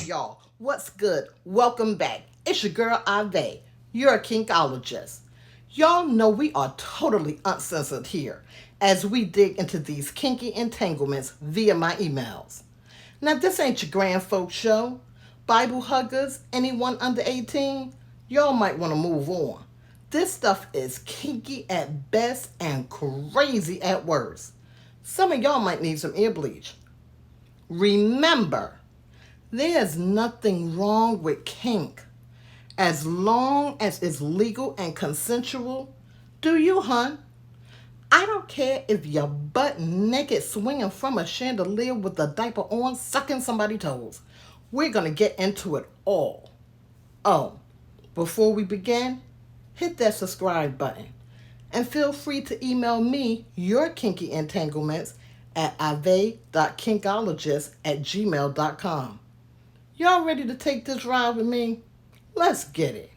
y'all, what's good? Welcome back. It's your girl Ahvay. You're a kinkologist. Y'all know we are totally uncensored here as we dig into these kinky entanglements via my emails. Now, this ain't your grand folk show. Bible huggers, anyone under 18, y'all might want to move on. This stuff is kinky at best and crazy at worst. Some of y'all might need some ear bleach. Remember, there's nothing wrong with kink. As long as it's legal and consensual, do you, hun? I don't care if you're butt naked swinging from a chandelier with a diaper on, sucking somebody's toes. We're going to get into it all. Oh, before we begin, hit that subscribe button. And feel free to email me your kinky entanglements at ahvay.kinkologist@gmail.com. Y'all ready to take this ride with me? Let's get it.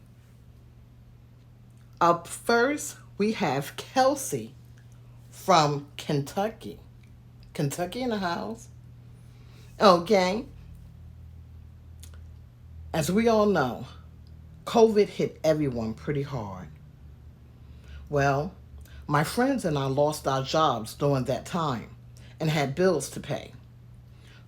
Up first, we have Kelsey from Kentucky. Kentucky in the house. Okay. As we all know, COVID hit everyone pretty hard. Well, my friends and I lost our jobs during that time and had bills to pay.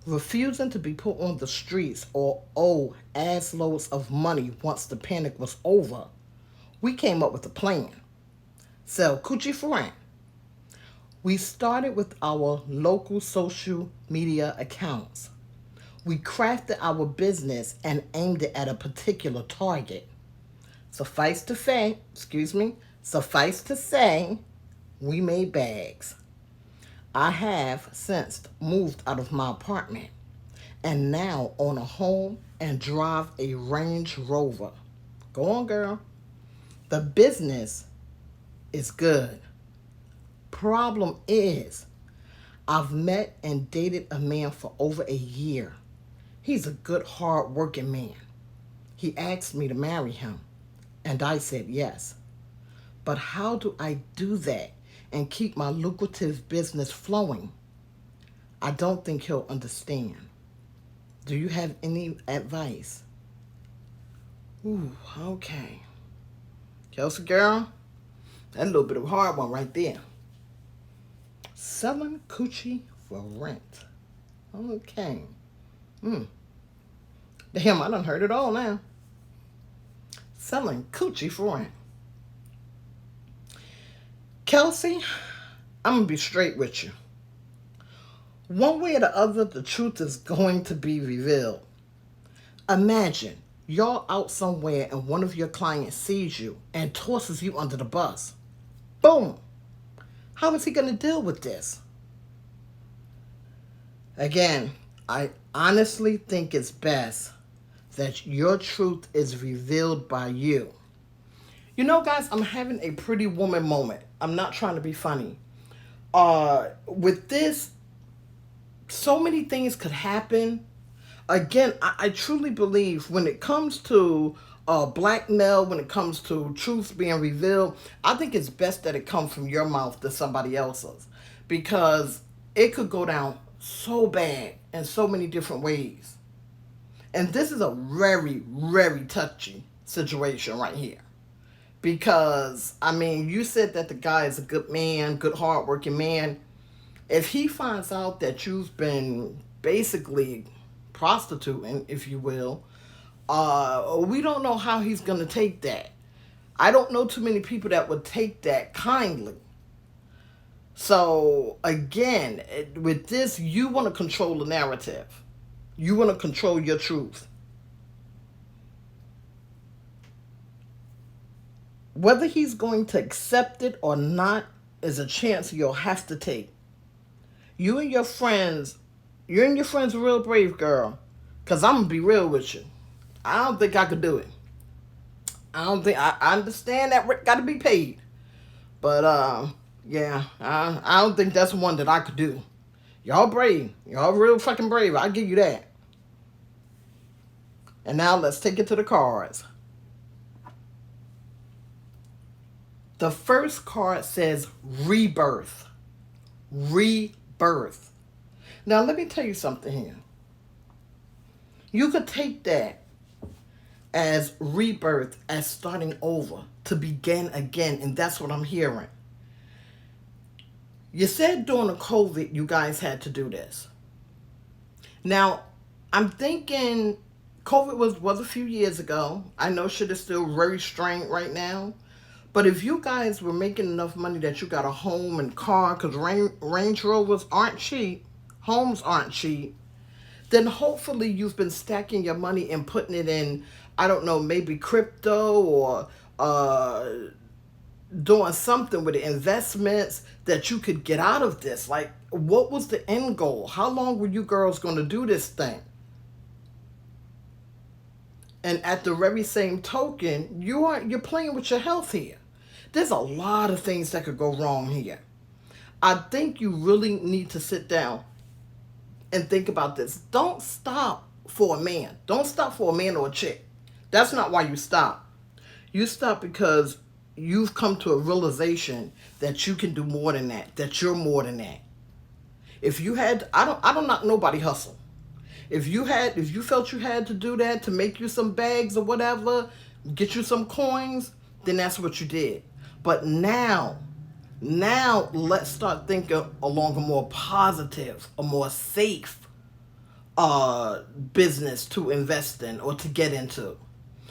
Refusing to be put on the streets or owe ass loads of money once the panic was over, we came up with a plan. Sell Coochie for rent. We started with our local social media accounts. We crafted our business and aimed it at a particular target. Suffice to say, we made bags. I have since moved out of my apartment and now own a home and drive a Range Rover. Go on, girl. The business is good. Problem is, I've met and dated a man for over a year. He's a good, hard-working man. He asked me to marry him, and I said yes. But how do I do that and keep my lucrative business flowing? I don't think he'll understand. Do you have any advice? Ooh, okay. Kelsey girl, that's a little bit of a hard one right there. Selling Coochie for rent. Okay. Damn, I done heard it all now. Selling Coochie for rent. Kelsey, I'm going to be straight with you. One way or the other, the truth is going to be revealed. Imagine y'all out somewhere and one of your clients sees you and tosses you under the bus. Boom. How is he going to deal with this? Again, I honestly think it's best that your truth is revealed by you. You know, guys, I'm having a Pretty Woman moment. I'm not trying to be funny. With this, so many things could happen. Again, I truly believe when it comes to blackmail, when it comes to truth being revealed, I think it's best that it comes from your mouth to somebody else's. Because it could go down so bad in so many different ways. And this is a very, very touchy situation right here. Because, I mean, you said that the guy is a good man, good hardworking man. If he finds out that you've been basically prostituting, if you will, we don't know how he's going to take that. I don't know too many people that would take that kindly. So, again, with this, you want to control the narrative. You want to control your truth. Whether he's going to accept it or not is a chance you'll have to take. You're and your friends are real brave, girl. Because I'm going to be real with you. I don't think I could do it. I understand that got to be paid. But, yeah, I don't think that's one that I could do. Y'all brave. Y'all real fucking brave. I'll give you that. And now let's take it to the cards. The first card says rebirth. Rebirth. Now, let me tell you something here. You could take that as rebirth, as starting over, to begin again, and that's what I'm hearing. You said during the COVID you guys had to do this. Now, I'm thinking COVID was a few years ago. I know shit is still very strained right now. But if you guys were making enough money that you got a home and car, because Range Rovers aren't cheap, homes aren't cheap, then hopefully you've been stacking your money and putting it in, I don't know, maybe crypto or doing something with the investments that you could get out of this. Like, what was the end goal? How long were you girls going to do this thing? And at the very same token, you're playing with your health here. There's a lot of things that could go wrong here. I think you really need to sit down and think about this. Don't stop for a man. Don't stop for a man or a chick. That's not why you stop. You stop because you've come to a realization that you can do more than that you're more than that. If you had, I don't knock nobody hustle. If you felt you had to do that to make you some bags or whatever, get you some coins, then that's what you did. But now let's start thinking along a more positive, a more safe business to invest in or to get into.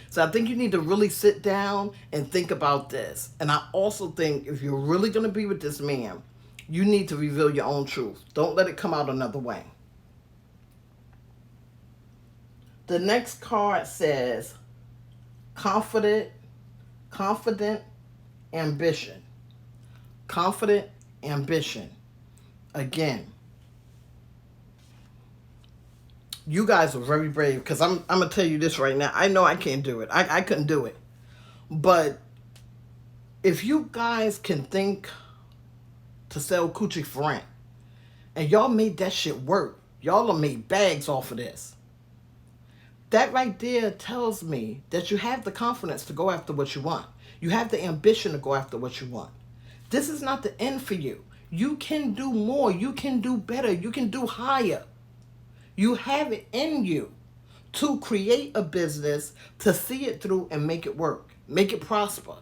So I think you need to really sit down and think about this. And I also think if you're really going to be with this man, you need to reveal your own truth. Don't let it come out another way. The next card says confident ambition. Confident ambition. Again, you guys are very brave, because I'm going to tell you this right now. I know I can't do it. I couldn't do it. But if you guys can think to sell Coochie for rent, and y'all made that shit work, y'all have made bags off of this, that right there tells me that you have the confidence to go after what you want. You have the ambition to go after what you want. This is not the end for you. You can do more. You can do better. You can do higher. You have it in you to create a business, to see it through and make it work, make it prosper.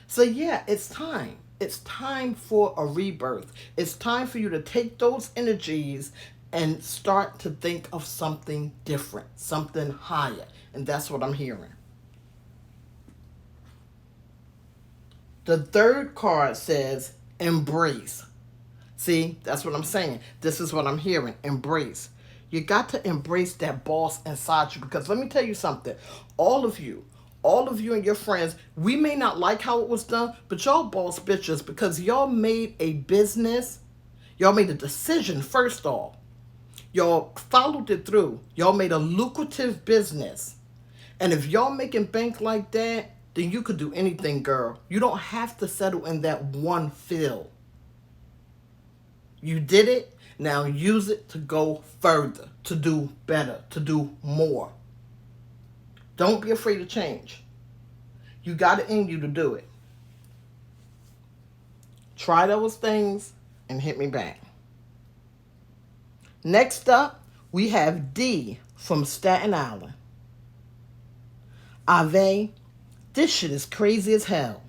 So yeah, it's time. It's time for a rebirth. It's time for you to take those energies and start to think of something different, something higher. And that's what I'm hearing. The third card says embrace. See, that's what I'm saying. This is what I'm hearing. Embrace. You got to embrace that boss inside you, because let me tell you something. All of you and your friends, we may not like how it was done, but y'all boss bitches, because y'all made a business. Y'all made a decision first off. Y'all followed it through. Y'all made a lucrative business. And if y'all making bank like that, then you could do anything, girl. You don't have to settle in that one field. You did it. Now use it to go further, to do better, to do more. Don't be afraid of change. You got it in you to do it. Try those things and hit me back. Next up, we have D from Staten Island. Ahvay, this shit is crazy as hell.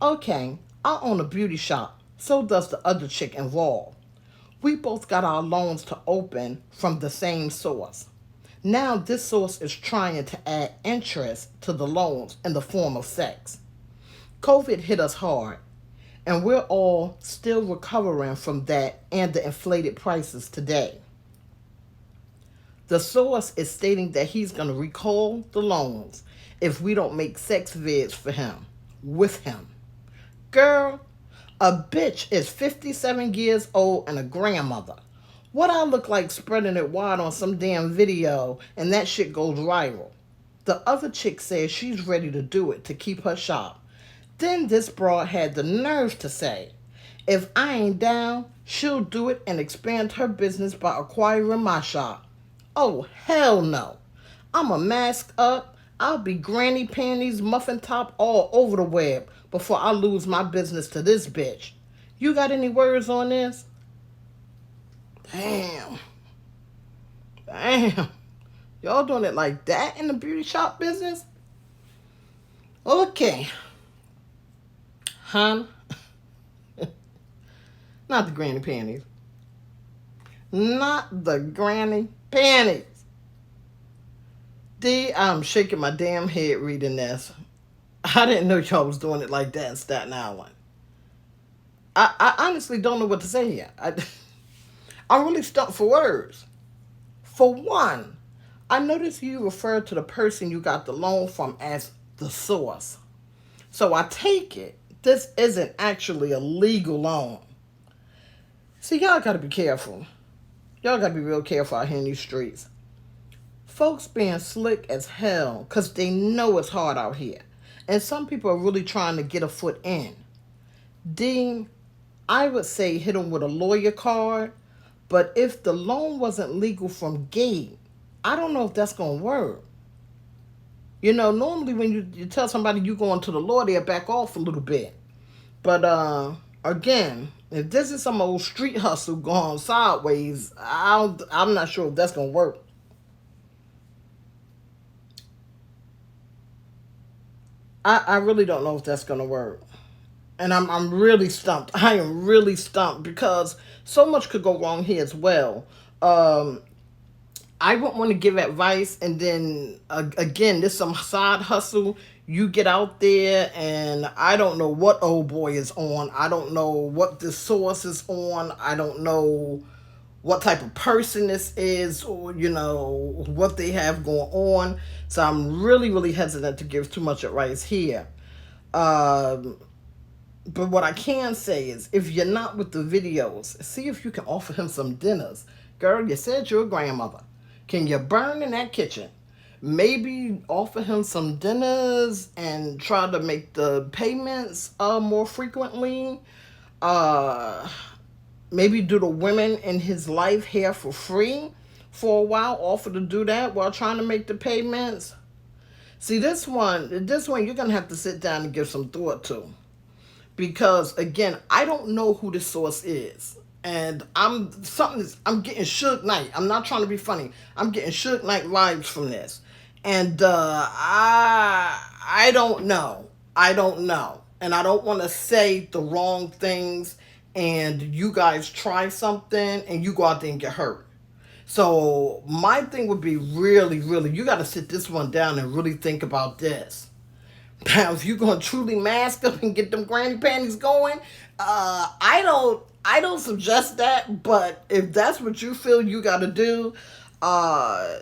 Okay, I own a beauty shop. So does the other chick involved. We both got our loans to open from the same source. Now this source is trying to add interest to the loans in the form of sex. COVID hit us hard, and we're all still recovering from that and the inflated prices today. The source is stating that he's going to recall the loans if we don't make sex vids for him, with him. Girl, a bitch is 57 years old and a grandmother. What I look like spreading it wide on some damn video and that shit goes viral. The other chick says she's ready to do it to keep her shop. Then this broad had the nerve to say, if I ain't down, she'll do it and expand her business by acquiring my shop. Oh, hell no. I'ma mask up. I'll be granny panties, muffin top all over the web before I lose my business to this bitch. You got any words on this? Damn. Y'all doing it like that in the beauty shop business? Okay. Huh? Not the granny panties. Not the granny panties. I'm shaking my damn head reading this. I didn't know y'all was doing it like that in Staten Island. I honestly don't know what to say here. I'm really stuck for words. For one, I noticed you referred to the person you got the loan from as the source. So I take it this isn't actually a legal loan. See, y'all gotta be careful. Y'all gotta be real careful out here in these streets. Folks being slick as hell because they know it's hard out here. And some people are really trying to get a foot in. Dean, I would say hit them with a lawyer card. But if the loan wasn't legal from gate, I don't know if that's going to work. You know, normally when you tell somebody you going to the law, they'll back off a little bit. But again, if this is some old street hustle going sideways, I'm not sure if that's going to work. I really don't know if that's going to work. And I'm really stumped. I am really stumped because so much could go wrong here as well. I wouldn't want to give advice and then again, this some side hustle. You get out there and I don't know what old boy is on. I don't know what this source is on. I don't know what type of person this is or, you know, what they have going on. So I'm really, really hesitant to give too much advice here. Um, but what I can say is if you're not with the videos, see if you can offer him some dinners. Girl, you said you're a grandmother. Can you burn in that kitchen? Maybe offer him some dinners and try to make the payments more frequently. Uh, Maybe do the women in his life hair for free for a while. Offer to do that while trying to make the payments. See, this one you're gonna have to sit down and give some thought to because again, I don't know who this source is. And I'm getting Suge Knight. I'm not trying to be funny. I'm getting Suge Knight vibes from this. And I don't know. I don't know. And I don't want to say the wrong things and you guys try something and you go out there and get hurt. So my thing would be really, really, you got to sit this one down and really think about this. Now, if you're gonna truly mask up and get them granny panties going, I don't suggest that. But if that's what you feel you got to do, uh,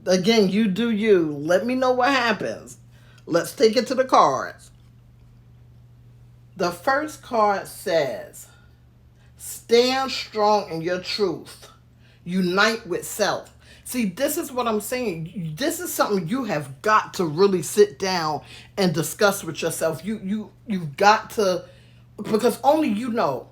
again, you do you. Let me know what happens. Let's take it to the cards. The first card says, "Stand strong in your truth. Unite with self." See, this is what I'm saying. This is something you have got to really sit down and discuss with yourself. You've got to, because only you know.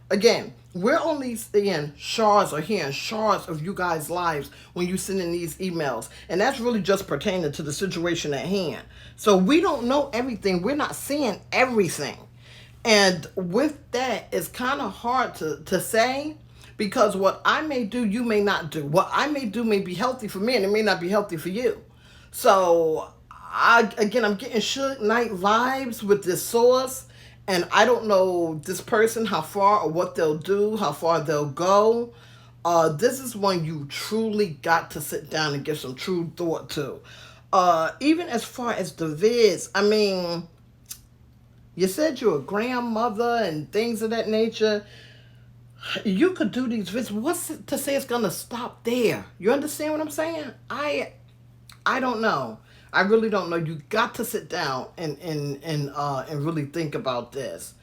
Again, we're only seeing shards or hearing shards of you guys' lives when you send in these emails, and that's really just pertaining to the situation at hand. So we don't know everything. We're not seeing everything, and with that, it's kind of hard to say. Because what I may do, you may not do. What I may do may be healthy for me, and it may not be healthy for you. So, I'm getting Suge Knight vibes with this source, and I don't know this person, how far or what they'll do, how far they'll go. This is one you truly got to sit down and give some true thought to. Even as far as the vids, I mean, you said you're a grandmother and things of that nature. You could do these visits. What's it to say it's gonna stop there? You understand what I'm saying? I don't know. I really don't know. You got to sit down and really think about this.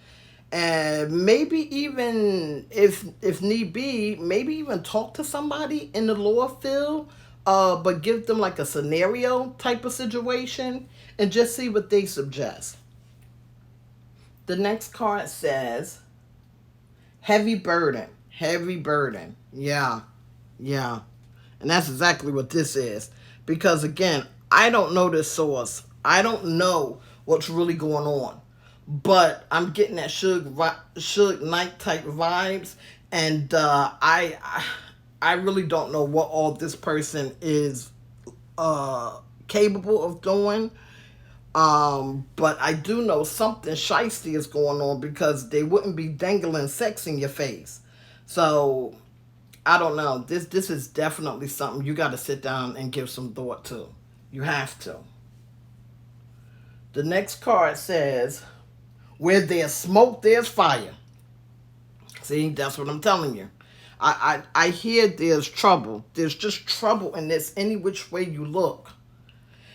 And maybe even if need be, maybe even talk to somebody in the law field, but give them like a scenario type of situation and just see what they suggest. The next card says, heavy burden. Heavy burden. Yeah. Yeah. And that's exactly what this is. Because again, I don't know this source. I don't know what's really going on. But I'm getting that Suge Knight type vibes. And I really don't know what all this person is capable of doing. But I do know something shiesty is going on because they wouldn't be dangling sex in your face. So I don't know. This is definitely something you got to sit down and give some thought to. You have to. The next card says, "Where there's smoke, there's fire." See, that's what I'm telling you. I hear there's trouble. There's just trouble in this any which way you look.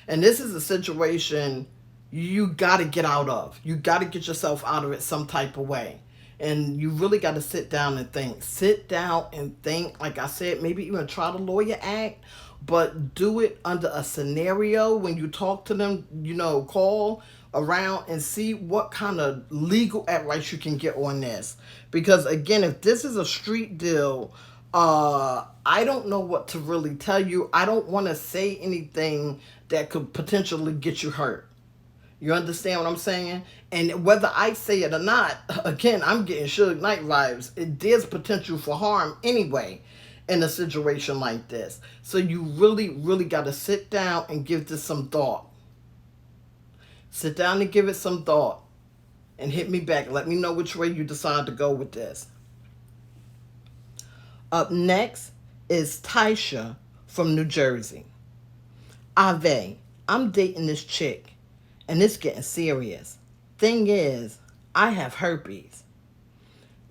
And this is a situation you got to get out of. You got to get yourself out of it some type of way. And you really got to sit down and think. Sit down and think. Like I said, maybe even try the lawyer act, but do it under a scenario when you talk to them, call around and see what kind of legal advice you can get on this. Because again, if this is a street deal, I don't know what to really tell you. I don't want to say anything that could potentially get you hurt. You understand what I'm saying? And whether I say it or not, again, I'm getting Suge Knight vibes. There's potential for harm anyway in a situation like this. So you really, really got to sit down and give this some thought. Sit down and give it some thought. And hit me back. Let me know which way you decide to go with this. Up next is Taisha from New Jersey. Ahvay, I'm dating this chick, and it's getting serious. Thing is, I have herpes.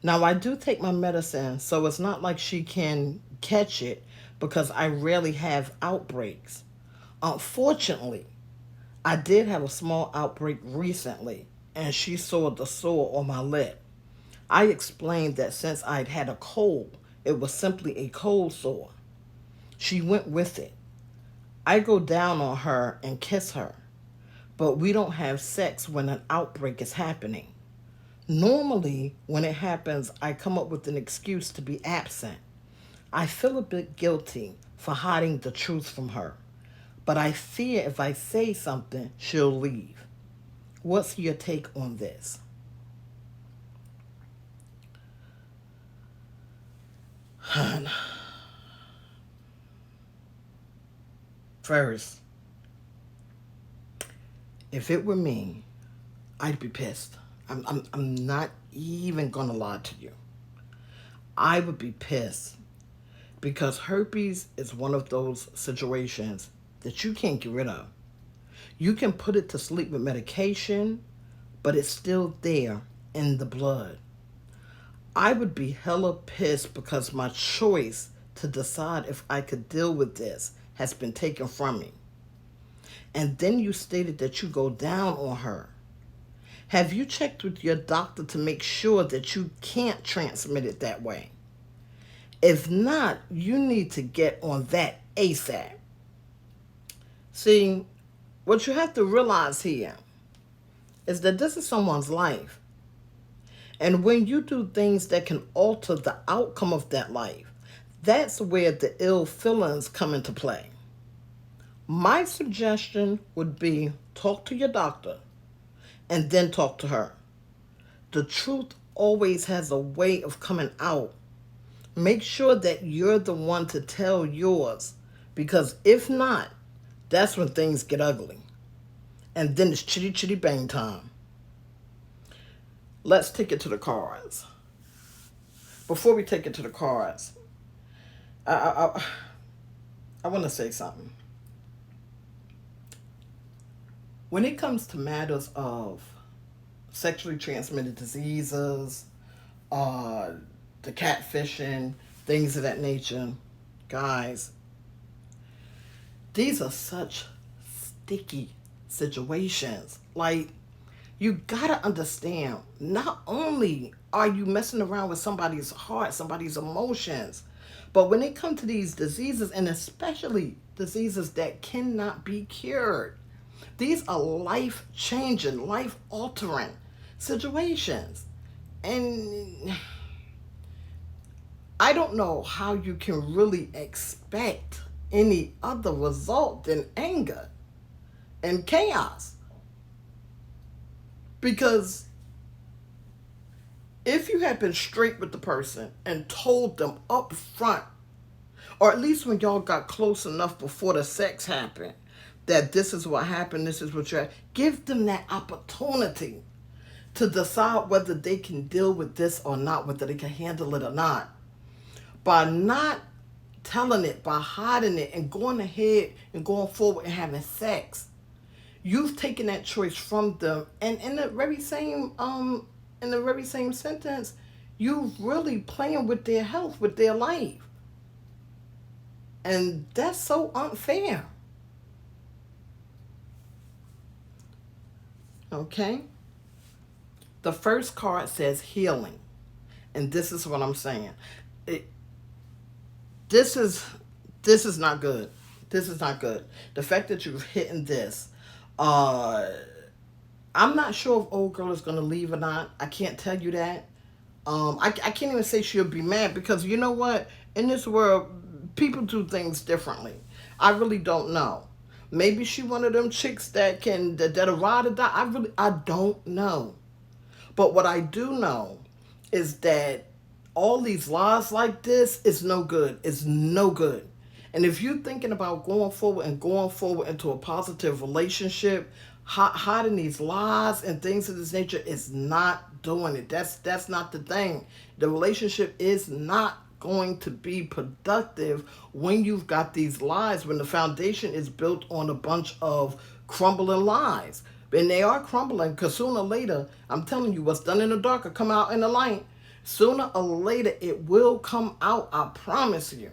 Now, I do take my medicine, so it's not like she can catch it because I rarely have outbreaks. Unfortunately, I did have a small outbreak recently, and she saw the sore on my lip. I explained that since I'd had a cold, it was simply a cold sore. She went with it. I go down on her and kiss her, but we don't have sex when an outbreak is happening. Normally, when it happens, I come up with an excuse to be absent. I feel a bit guilty for hiding the truth from her, but I fear if I say something, she'll leave. What's your take on this? Hun. First, if it were me, I'd be pissed. I'm not even gonna lie to you. I would be pissed because herpes is one of those situations that you can't get rid of. You can put it to sleep with medication, but it's still there in the blood. I would be hella pissed because my choice to decide if I could deal with this has been taken from me. And then you stated that you go down on her. Have you checked with your doctor to make sure that you can't transmit it that way? If not, you need to get on that ASAP. See, what you have to realize here is that this is someone's life. And when you do things that can alter the outcome of that life, that's where the ill feelings come into play. My suggestion would be talk to your doctor and then talk to her. The truth always has a way of coming out. Make sure that you're the one to tell yours, because if not, that's when things get ugly. And then it's chitty chitty bang time. Let's take it to the cards. Before we take it to the cards, I want to say something. When it comes to matters of sexually transmitted diseases, the catfishing, things of that nature, guys, these are such sticky situations. Like, you gotta understand, not only are you messing around with somebody's heart, somebody's emotions, but when it comes to these diseases, and especially diseases that cannot be cured, these are life-changing, life-altering situations. And I don't know how you can really expect any other result than anger and chaos. Because if you had been straight with the person and told them up front, or at least when y'all got close enough before the sex happened, that this is what happened, this is what you're, give them that opportunity to decide whether they can deal with this or not, whether they can handle it or not. By not telling it, by hiding it and going ahead and going forward and having sex, you've taken that choice from them. And in the very same sentence, you really playing with their health, with their life. And that's so unfair. Okay? The first card says healing. And this is what I'm saying. This is not good. This is not good. The fact that you've hit this, I'm not sure if old girl is going to leave or not. I can't tell you that. I can't even say she'll be mad, because you know what? In this world, people do things differently. I really don't know. Maybe she one of them chicks that'll ride or die. I don't know. But what I do know is that all these lies like this is no good. It's no good. And if you're thinking about going forward into a positive relationship, hiding these lies and things of this nature is not doing it. That's not the thing. The relationship is not going to be productive when you've got these lies, when the foundation is built on a bunch of crumbling lies. And they are crumbling, because sooner or later, I'm telling you, what's done in the dark will come out in the light. Sooner or later, it will come out, I promise you.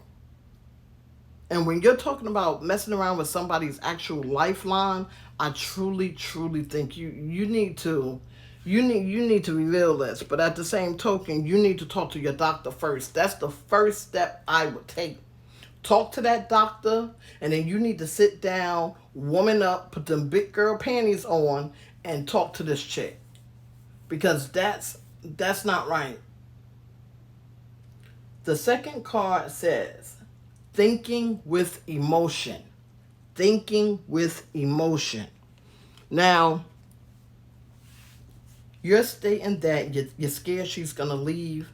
And when you're talking about messing around with somebody's actual lifeline, I truly, truly think you need to reveal this. But at the same token, you need to talk to your doctor first. That's the first step I would take. Talk to that doctor, and then you need to sit down, woman up, put them big girl panties on, and talk to this chick. Because that's not right. The second card says, thinking with emotion. Thinking with emotion. Now, you're stating that you're scared she's going to leave.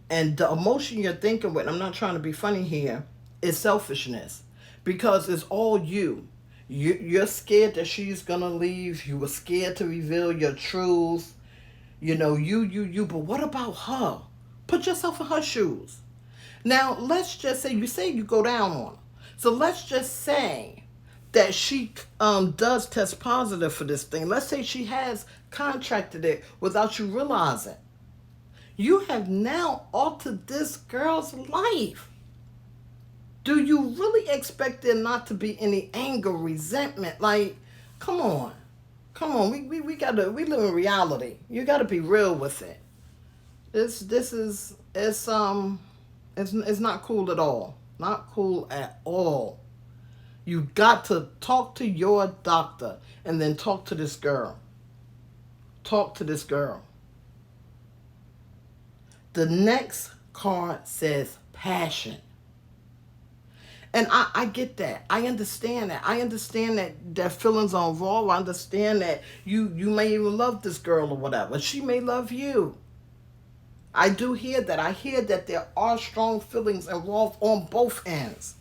And the emotion you're thinking with, I'm not trying to be funny here, is selfishness. Because it's all you. You're scared that she's going to leave. You were scared to reveal your truth. You know, you. But what about her? Put yourself in her shoes. Now, let's just say you go down on her. So let's just say that she does test positive for this thing. Let's say she has contracted it without you realizing. You have now altered this girl's life. Do you really expect there not to be any anger, resentment? Like, come on. We live in reality. You gotta be real with it. It's not cool at all. Not cool at all. You got to talk to your doctor and then talk to this girl. Talk to this girl. The next card says passion. And I get that. I understand that. I understand that feelings are involved. I understand that you may even love this girl or whatever. She may love you. I do hear that. I hear that there are strong feelings involved on both ends.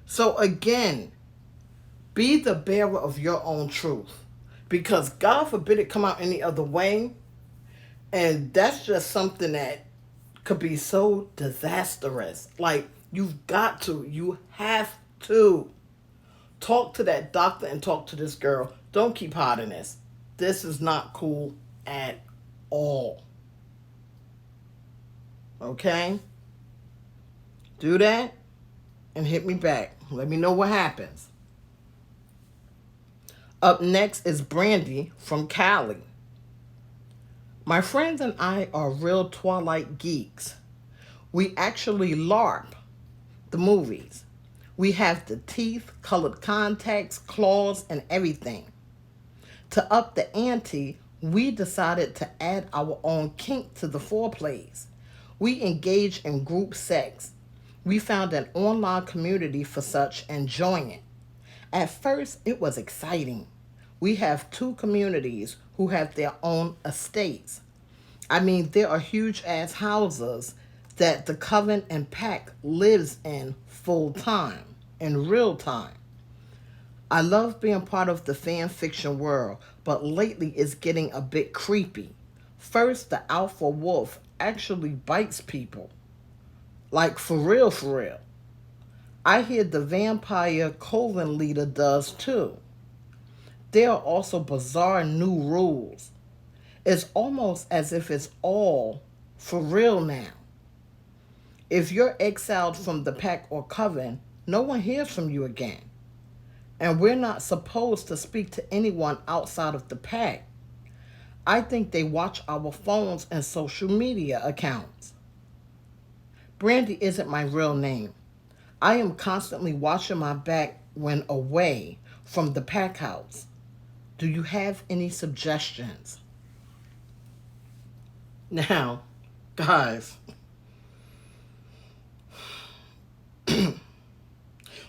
So again, be the bearer of your own truth. Because God forbid it come out any other way. And that's just something that could be so disastrous. Like, you have to talk to that doctor and talk to this girl. Don't keep hiding this. This is not cool at all. Okay? Do that and hit me back. Let me know what happens. Up next is Brandy from Cali. My friends and I are real Twilight geeks. We actually LARP the movies. We have the teeth, colored contacts, claws, and everything. To up the ante, we decided to add our own kink to the foreplays. We engage in group sex. We found an online community for such and joined it. At first, it was exciting. We have 2 communities who have their own estates. I mean, there are huge ass houses that the coven and pack lives in full time, in real time. I love being part of the fan fiction world, but lately it's getting a bit creepy. First, the alpha wolf actually bites people. Like for real, for real. I hear the vampire coven leader does too. There are also bizarre new rules. It's almost as if it's all for real now. If you're exiled from the pack or coven, no one hears from you again. And we're not supposed to speak to anyone outside of the pack. I think they watch our phones and social media accounts. Brandy isn't my real name. I am constantly watching my back when away from the pack house. Do you have any suggestions? Now, guys,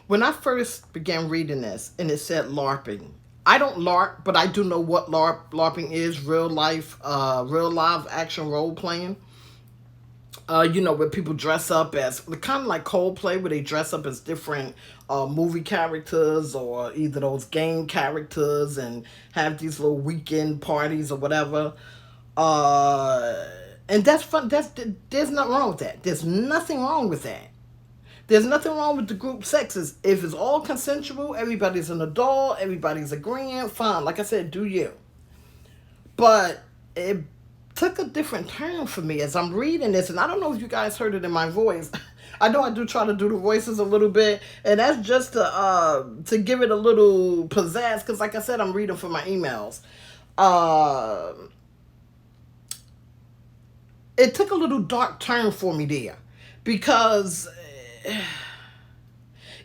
when I first began reading this and it said LARPing, I don't LARP, but I do know what LARPing is, real live action role playing. Where people dress up as kind of like Coldplay, where they dress up as different movie characters or either those game characters and have these little weekend parties or whatever. And that's fun. There's nothing wrong with that. There's nothing wrong with that. There's nothing wrong with the group sexes. If it's all consensual, everybody's an adult, everybody's agreeing, fine. Like I said, do you. But it took a different turn for me as I'm reading this, and I don't know if you guys heard it in my voice. I know I do try to do the voices a little bit, and that's just to give it a little pizzazz, because like I said, I'm reading for my emails. It took a little dark turn for me there, because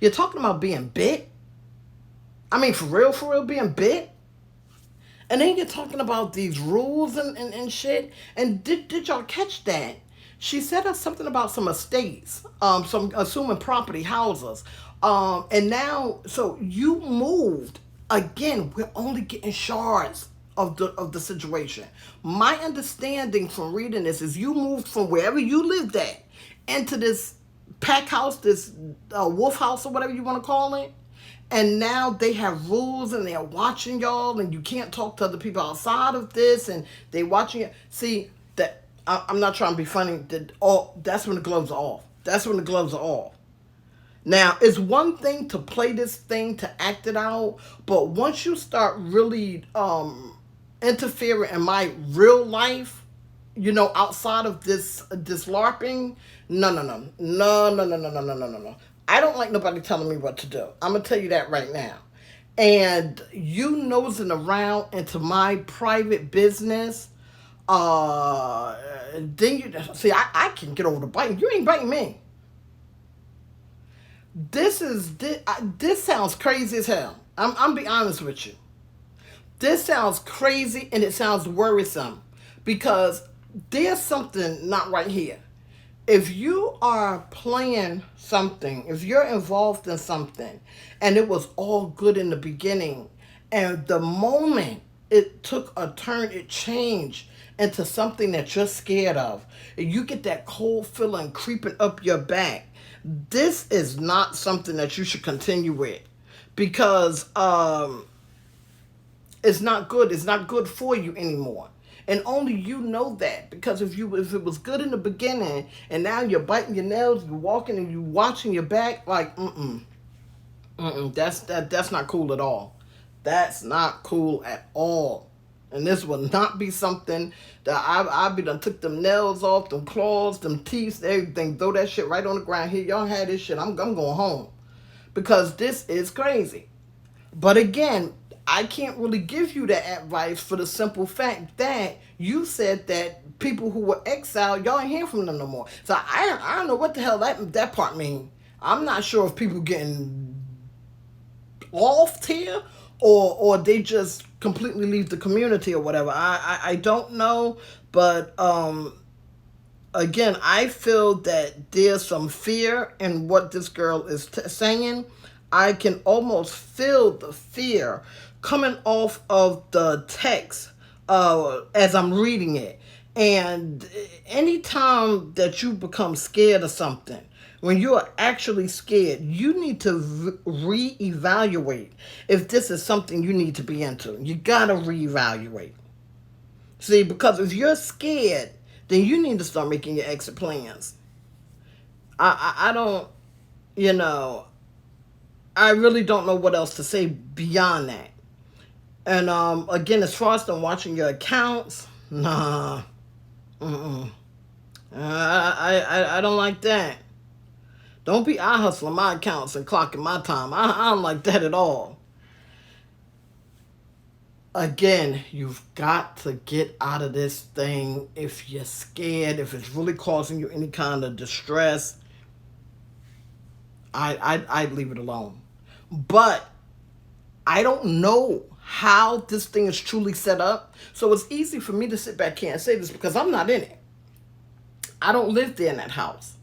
you're talking about being bit. I mean, for real, being bit. And then you're talking about these rules and shit. And did y'all catch that? She said something about some estates, some assuming property houses. And now, so you moved. Again, we're only getting shards of the situation. My understanding from reading this is you moved from wherever you lived at into this pack house, this wolf house or whatever you want to call it. And now they have rules and they're watching y'all, and you can't talk to other people outside of this, and they watching it. See, that I'm not trying to be funny. That's when the gloves are off. That's when the gloves are off. Now, it's one thing to play this thing, to act it out, but once you start really interfering in my real life, outside of this LARPing, no. I don't like nobody telling me what to do. I'm going to tell you that right now. And you nosing around into my private business, then you see, I can get over the biting. You ain't biting me. This sounds crazy as hell. I'm be honest with you. This sounds crazy and it sounds worrisome, because there's something not right here. If you are playing something, if you're involved in something, and it was all good in the beginning, and the moment it took a turn, it changed into something that you're scared of, and you get that cold feeling creeping up your back, this is not something that you should continue with, because it's not good. It's not good for you anymore. And only you know that, because if it was good in the beginning and now you're biting your nails, you're walking and you're watching your back, like that's not cool at all. That's not cool at all. And this will not be something that I be done took them nails off, them claws, them teeth, everything, throw that shit right on the ground. Here, y'all had this shit. I'm going home, because this is crazy. But again, I can't really give you that advice for the simple fact that you said that people who were exiled, y'all ain't hear from them no more. So I don't know what the hell that part mean. I'm not sure if people getting off here or they just completely leave the community or whatever. I don't know, but again, I feel that there's some fear in what this girl is saying. I can almost feel the fear coming off of the text as I'm reading it. And anytime that you become scared of something, when you are actually scared, you need to reevaluate if this is something you need to be into. You gotta reevaluate. See, because if you're scared, then you need to start making your exit plans. I don't, you know, I really don't know what else to say beyond that. And again, as far as them watching your accounts, nah, mm-mm. I don't like that. Don't be eye hustling my accounts and clocking my time. I don't like that at all. Again, you've got to get out of this thing if you're scared, if it's really causing you any kind of distress. I'd leave it alone. But I don't know how this thing is truly set up. So it's easy for me to sit back here and say this because I'm not in it. I don't live there in that house.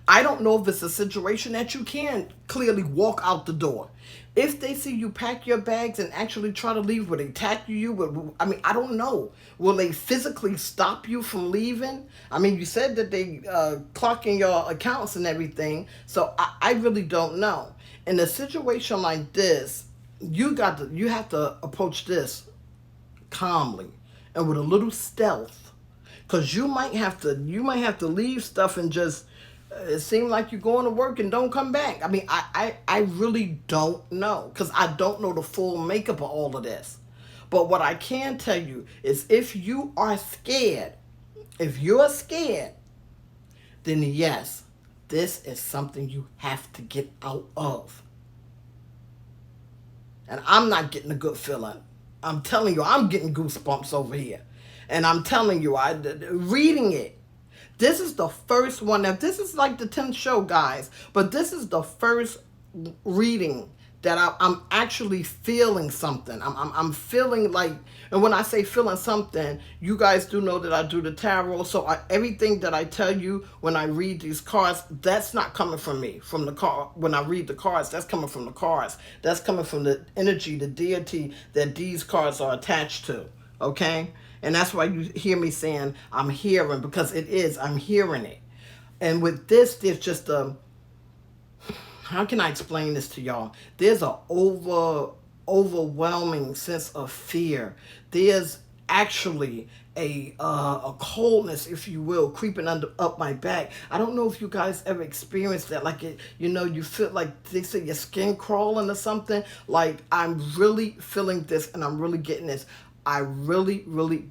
I don't know if it's a situation that you can clearly walk out the door. If they see you pack your bags and actually try to leave, will they tackle you? I mean, I don't know. Will they physically stop you from leaving? I mean, you said that they clock in your accounts and everything, so I really don't know. In a situation like this, you have to approach this calmly and with a little stealth, because you might have to leave stuff and just it seems like you're going to work and don't come back. I mean, I really don't know because I don't know the full makeup of all of this. But what I can tell you is if you are scared, if you're scared, then yes, this is something you have to get out of. And I'm not getting a good feeling. I'm telling you, I'm getting goosebumps over here. And I'm telling you, reading it, this is the first one. Now, this is like the 10th show, guys. But this is the first reading that I'm actually feeling something. I'm feeling like, and when I say feeling something, you guys do know that I do the tarot. So everything that I tell you when I read these cards, that's not coming from me. From the card, when I read the cards, that's coming from the cards. That's coming from the energy, the deity that these cards are attached to. Okay? And that's why you hear me saying I'm hearing, because it is, I'm hearing it. And with this, there's just a, how can I explain this to y'all? There's a overwhelming sense of fear. There's actually a coldness, if you will, creeping up my back. I don't know if you guys ever experienced that. Like you feel like they say your skin crawling or something. Like I'm really feeling this, and I'm really getting this. I really,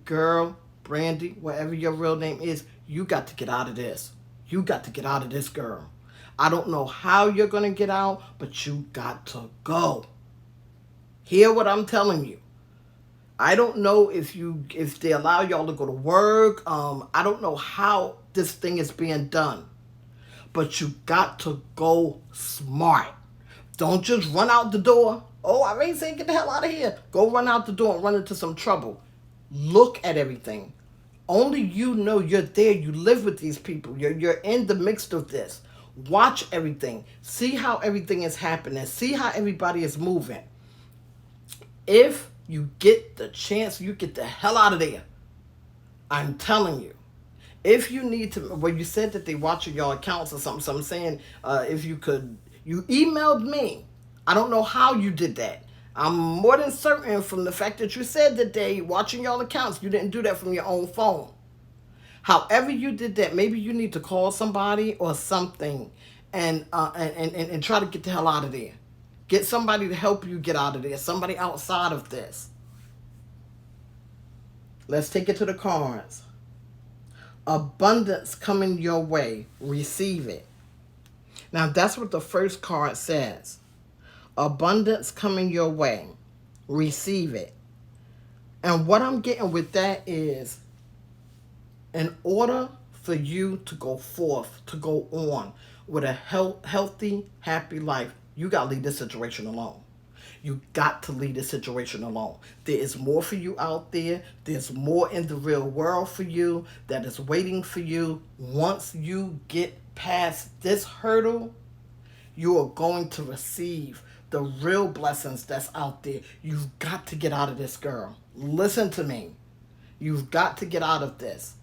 girl, Brandy, whatever your real name is, you got to get out of this. You got to get out of this, girl. I don't know how you're going to get out, but you got to go. Hear what I'm telling you. I don't know if they allow y'all to go to work. I don't know how this thing is being done. But you got to go smart. Don't just run out the door. Oh, I ain't saying get the hell out of here. Go run out the door and run into some trouble. Look at everything. Only you know you're there. You live with these people. You're in the midst of this. Watch everything. See how everything is happening. See how everybody is moving. If you get the chance, you get the hell out of there. I'm telling you. If you need to, well, you said that they watching your accounts or something. So I'm saying if you could, you emailed me. I don't know how you did that. I'm more than certain from the fact that you said that they watching your accounts, you didn't do that from your own phone. However you did that, maybe you need to call somebody or something and try to get the hell out of there. Get somebody to help you get out of there. Somebody outside of this. Let's take it to the cards. Abundance coming your way. Receive it. Now that's what the first card says. Abundance coming your way. Receive it. And what I'm getting with that is, in order for you to go forth, to go on with a healthy, happy life, you got to leave this situation alone. You got to leave this situation alone. There is more for you out there. There's more in the real world for you that is waiting for you. Once you get past this hurdle, you are going to receive the real blessings that's out there. You've got to get out of this, girl. Listen to me. You've got to get out of this.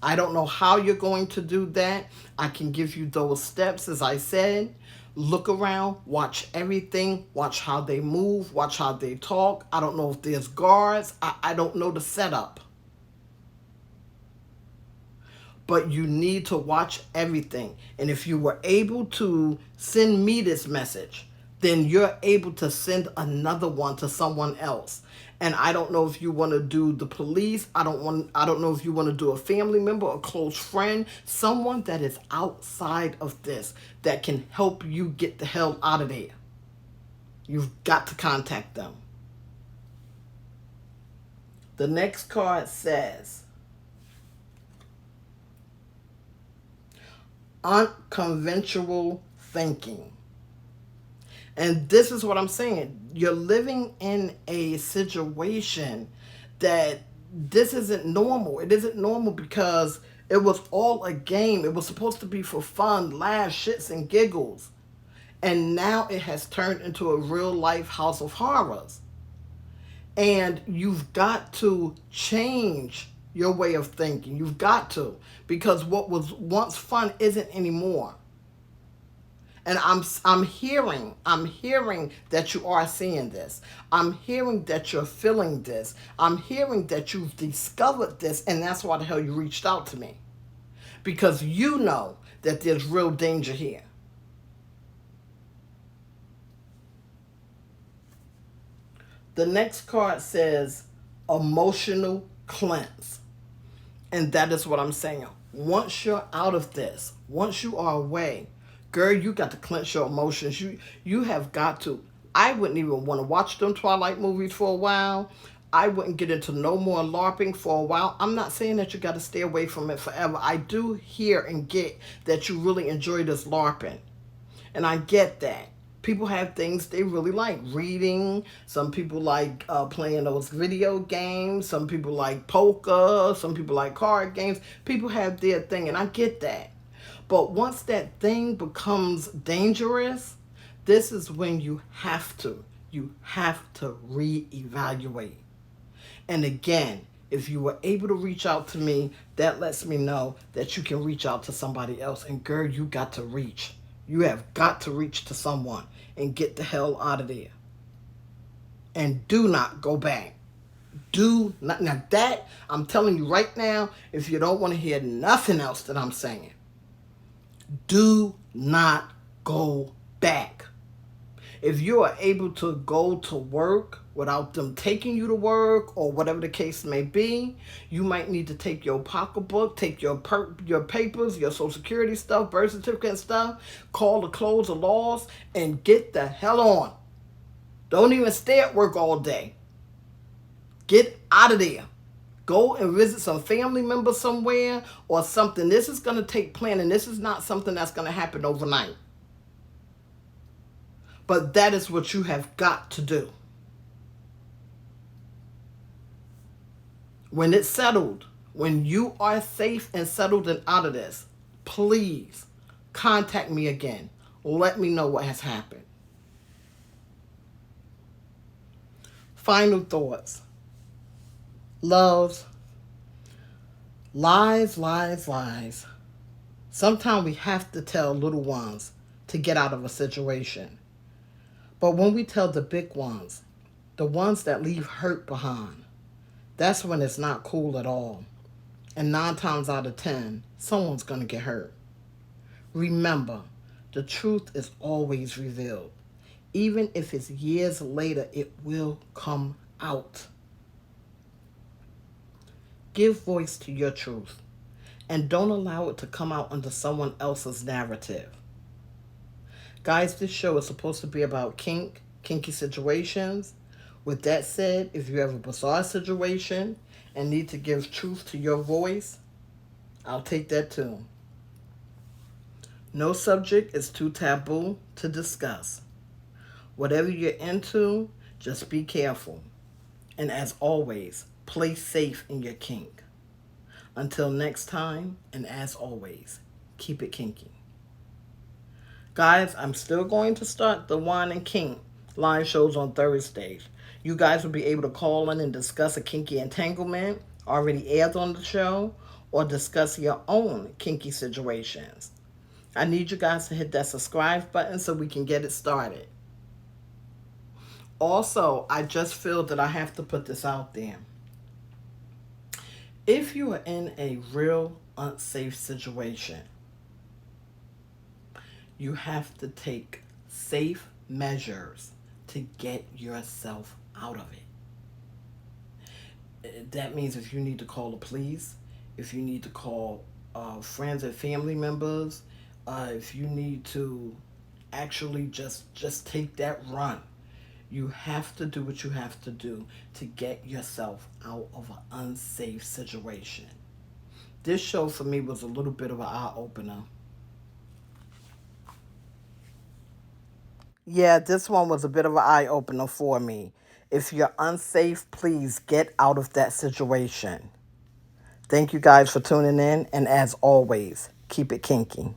I don't know how you're going to do that. I can give you those steps, as I said. Look around, watch everything, watch how they move, watch how they talk. I don't know if there's guards. I don't know the setup. But you need to watch everything. And if you were able to send me this message, then you're able to send another one to someone else. And I don't know if you want to do the police. I don't know if you want to do a family member, a close friend, someone that is outside of this that can help you get the hell out of there. You've got to contact them. The next card says, unconventional thinking. And this is what I'm saying. You're living in a situation that this isn't normal. It isn't normal because it was all a game. It was supposed to be for fun, laughs, shits, and giggles. And now it has turned into a real life house of horrors. And you've got to change your way of thinking. You've got to. Because what was once fun isn't anymore. And I'm hearing that you are seeing this. I'm hearing that you're feeling this. I'm hearing that you've discovered this, and that's why the hell you reached out to me. Because you know that there's real danger here. The next card says emotional cleanse. And that is what I'm saying. Once you're out of this, once you are away, girl, you got to cleanse your emotions. You have got to. I wouldn't even want to watch them Twilight movies for a while. I wouldn't get into no more LARPing for a while. I'm not saying that you got to stay away from it forever. I do hear and get that you really enjoy this LARPing. And I get that. People have things they really like. Reading. Some people like playing those video games. Some people like poker. Some people like card games. People have their thing, and I get that. But once that thing becomes dangerous, this is when you have to reevaluate. And again, if you were able to reach out to me, that lets me know that you can reach out to somebody else. And girl, you got to reach. You have got to reach to someone and get the hell out of there. And do not go back. Do not. Now that, I'm telling you right now, if you don't want to hear nothing else that I'm saying, do not go back. If you are able to go to work without them taking you to work or whatever the case may be, you might need to take your pocketbook, take your papers, your social security stuff, birth certificate and stuff, call the close of laws, and get the hell on. Don't even stay at work all day. Get out of there. Go and visit some family members somewhere or something. This is going to take planning. This is not something that's going to happen overnight. But that is what you have got to do. When it's settled, when you are safe and settled and out of this, please contact me again. Let me know what has happened. Final thoughts. Loves, lies, lies, lies. Sometimes we have to tell little ones to get out of a situation. But when we tell the big ones, the ones that leave hurt behind, that's when it's not cool at all. And 9 times out of 10, someone's going to get hurt. Remember, the truth is always revealed. Even if it's years later, it will come out. Give voice to your truth. And don't allow it to come out under someone else's narrative. Guys, this show is supposed to be about kinky situations. With that said, if you have a bizarre situation and need to give truth to your voice, I'll take that too. No subject is too taboo to discuss. Whatever you're into, just be careful. And as always, play safe in your kink. Until next time, and as always, keep it kinky. Guys, I'm still going to start the Wine and Kink live shows on Thursdays. You guys will be able to call in and discuss a kinky entanglement already aired on the show, or discuss your own kinky situations. I need you guys to hit that subscribe button so we can get it started. Also, I just feel that I have to put this out there. If you are in a real unsafe situation, you have to take safe measures to get yourself out of it. That means if you need to call the police, if you need to call friends and family members, if you need to actually just take that run, you have to do what you have to do to get yourself out of an unsafe situation. This show for me was a little bit of an eye opener. Yeah, this one was a bit of an eye opener for me. If you're unsafe, please get out of that situation. Thank you guys for tuning in, and as always, keep it kinky.